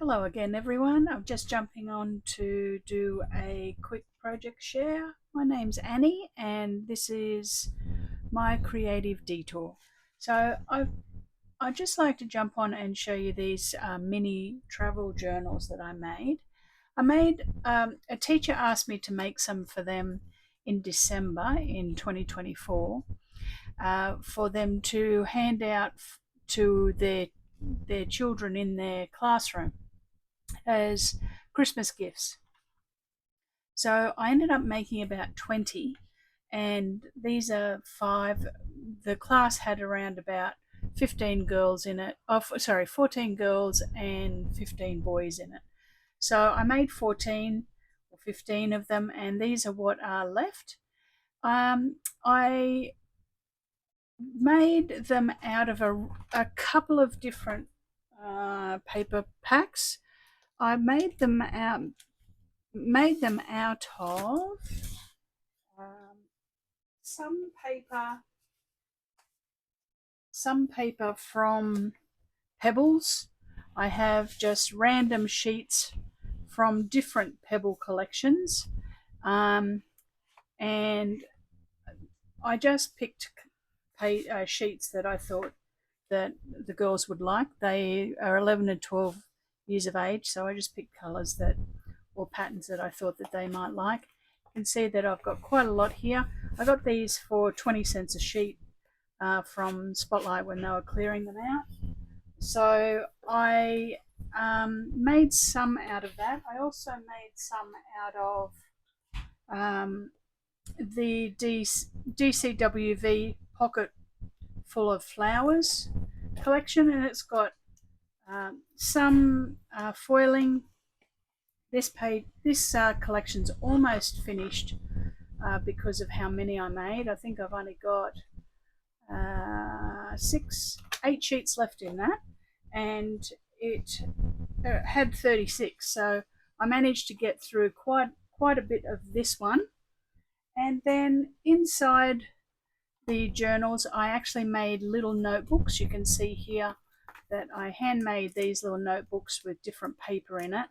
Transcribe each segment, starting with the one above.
Hello again, everyone. I'm just jumping on to do a quick project share. My name's Annie, and this is my creative detour. So I'd just like to jump on and show you these mini travel journals that I made. A teacher asked me to make some for them in December in 2024 for them to hand out to their children in their classroom as Christmas gifts. So I ended up making about 20, and these are five. The class had around about 15 girls in it. Oh, sorry, 14 girls and 15 boys in it. So I made 14 or 15 of them, and these are what are left. I made them out of a couple of different paper packs. I made them out of some paper, from pebbles. I have just random sheets from different pebble collections, and I just picked sheets that I thought that the girls would like. They are 11 and 12 years of age, so I just picked colours that or patterns that I thought that they might like. You can see that I've got quite a lot here. I got these for 20 cents a sheet from Spotlight when they were clearing them out. So I made some out of that. I also made some out of the DCWV Pocket Full of Flowers collection, and it's got some foiling. This collection's almost finished because of how many I made. I think I've only got 8 sheets left in that, and it had 36. So I managed to get through quite a bit of this one. And then inside the journals, I actually made little notebooks. You can see here that I handmade these little notebooks with different paper in it.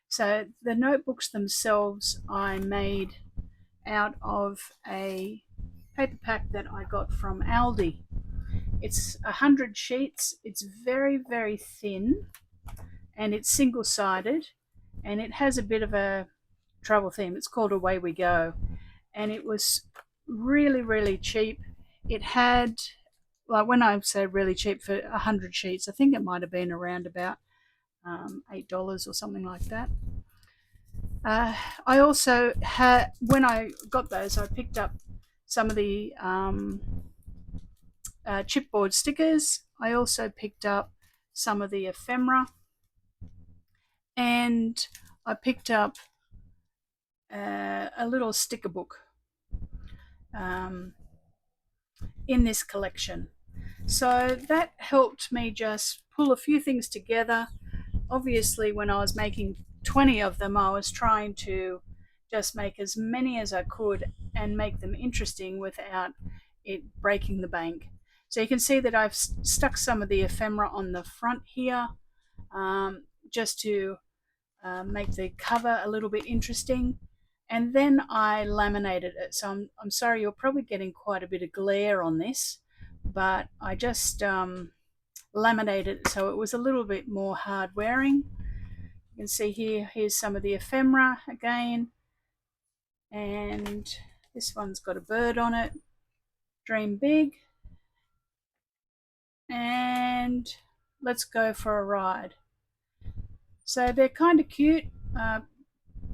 So the notebooks themselves I made out of a paper pack that I got from Aldi. It's 100 sheets. It's very, very thin, and it's single-sided, and it has a bit of a travel theme. It's called Away We Go, and it was really, really cheap. It had, like, when I say really cheap, for 100 sheets, I think it might have been around about $8 or something like that. I also had, when I got those, I picked up some of the chipboard stickers. I also picked up some of the ephemera, and I picked up a little sticker book in this collection. So that helped me just pull a few things together. Obviously, when I was making 20 of them, I was trying to just make as many as I could and make them interesting without it breaking the bank. So you can see that I've stuck some of the ephemera on the front here, just to make the cover a little bit interesting. And then I laminated it. So I'm sorry, you're probably getting quite a bit of glare on this, but I just laminated it so it was a little bit more hard wearing. You can see here's some of the ephemera again, and this one's got a bird on it, Dream Big, and Let's Go for a Ride. So they're kind of cute.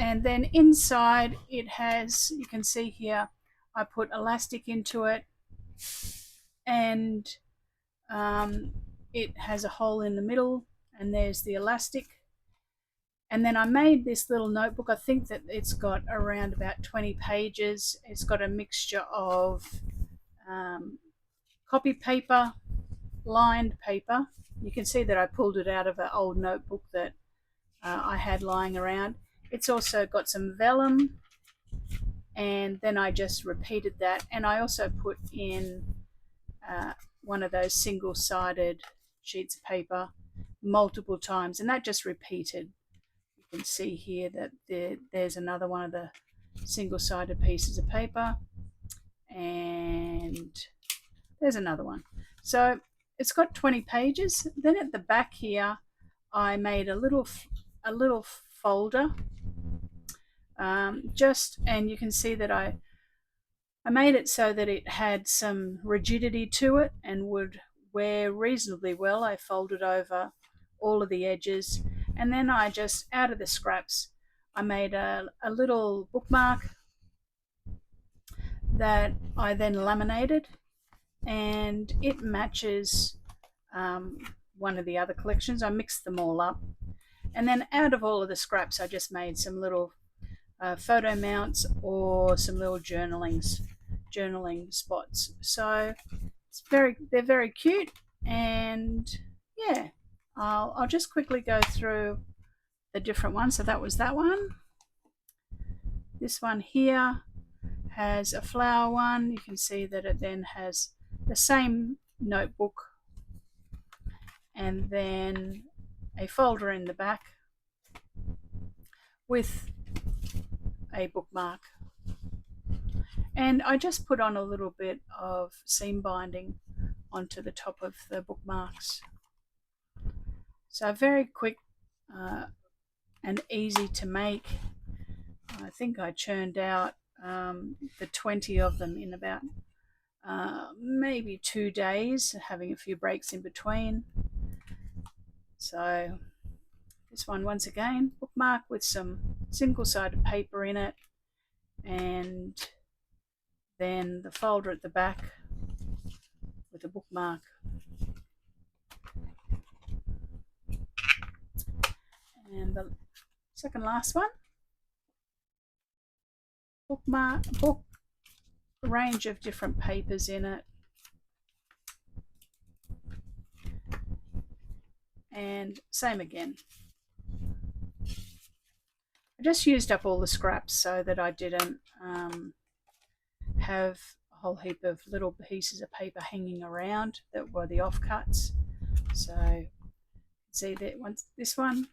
And then inside it has, you can see here, I put elastic into it, and it has a hole in the middle, and there's the elastic. And then I made this little notebook. I think that it's got around about 20 pages. It's got a mixture of copy paper, lined paper. You can see that I pulled it out of an old notebook that I had lying around. It's also got some vellum, and then I just repeated that. And I also put in one of those single-sided sheets of paper multiple times, and that just repeated. You can see here that there's another one of the single-sided pieces of paper, and there's another one. So it's got 20 pages. Then at the back here, I made a little folder, and you can see that I made it so that it had some rigidity to it and would wear reasonably well. I folded over all of the edges, and then I just, out of the scraps, I made a little bookmark that I then laminated, and it matches one of the other collections. I mixed them all up, and then out of all of the scraps I just made some little photo mounts or some little journaling spots. So they're very cute, and yeah, I'll just quickly go through the different ones. So that was that one. This one here has a flower one. You can see that it then has the same notebook and then a folder in the back with a bookmark. And I just put on a little bit of seam binding onto the top of the bookmarks. So very quick and easy to make. I think I churned out the 20 of them in about maybe 2 days, having a few breaks in between. So this one, once again, bookmark with some single-sided paper in it, and then the folder at the back with a bookmark. And the second last one, book range of different papers in it, and same again. I just used up all the scraps so that I didn't have a whole heap of little pieces of paper hanging around that were the offcuts. So see that once this one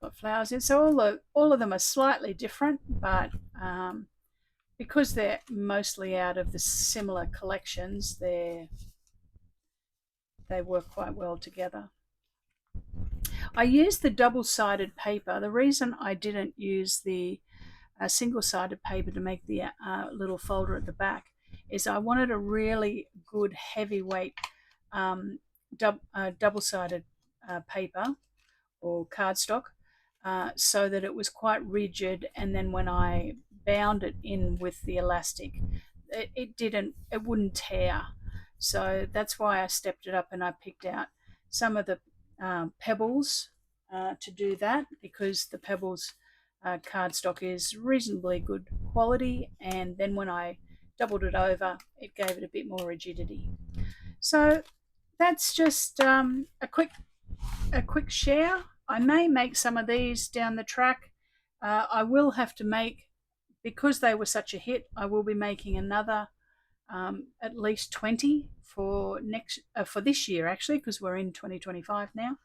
got flowers in. So all of them are slightly different, but because they're mostly out of the similar collections, they work quite well together. I used the double-sided paper. The reason I didn't use the single-sided paper to make the little folder at the back is I wanted a really good heavyweight double-sided paper or cardstock, so that it was quite rigid, and then when I bound it in with the elastic, it wouldn't tear. So that's why I stepped it up, and I picked out some of the pebbles to do that, because the pebbles cardstock is reasonably good quality, and then when I doubled it over, it gave it a bit more rigidity. So that's just a quick share. I may make some of these down the track. I will have to make, because they were such a hit, I will be making another at least 20 for this year, actually, because we're in 2025 now.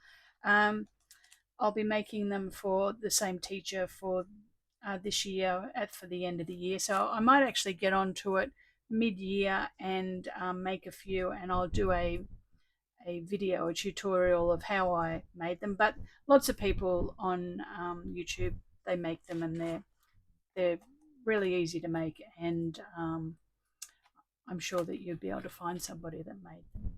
I'll be making them for the same teacher for this year for the end of the year. So I might actually get onto it mid-year and make a few, and I'll do a video, a tutorial of how I made them. But lots of people on YouTube, they make them, and they're really easy to make, and I'm sure that you'd be able to find somebody that made them.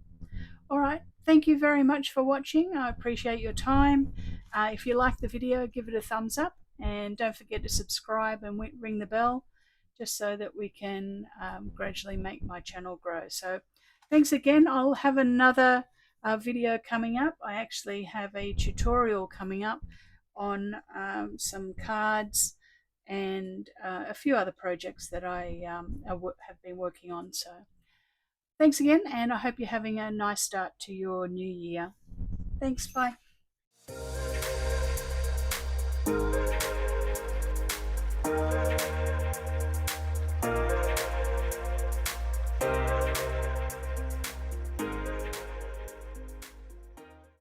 All right, thank you very much for watching. I appreciate your time. If you like the video, give it a thumbs up, and don't forget to subscribe and ring the bell, just so that we can gradually make my channel grow. So thanks again. I'll have another video coming up. I actually have a tutorial coming up on some cards and a few other projects that I have been working on. So thanks again, and I hope you're having a nice start to your new year. Thanks, bye.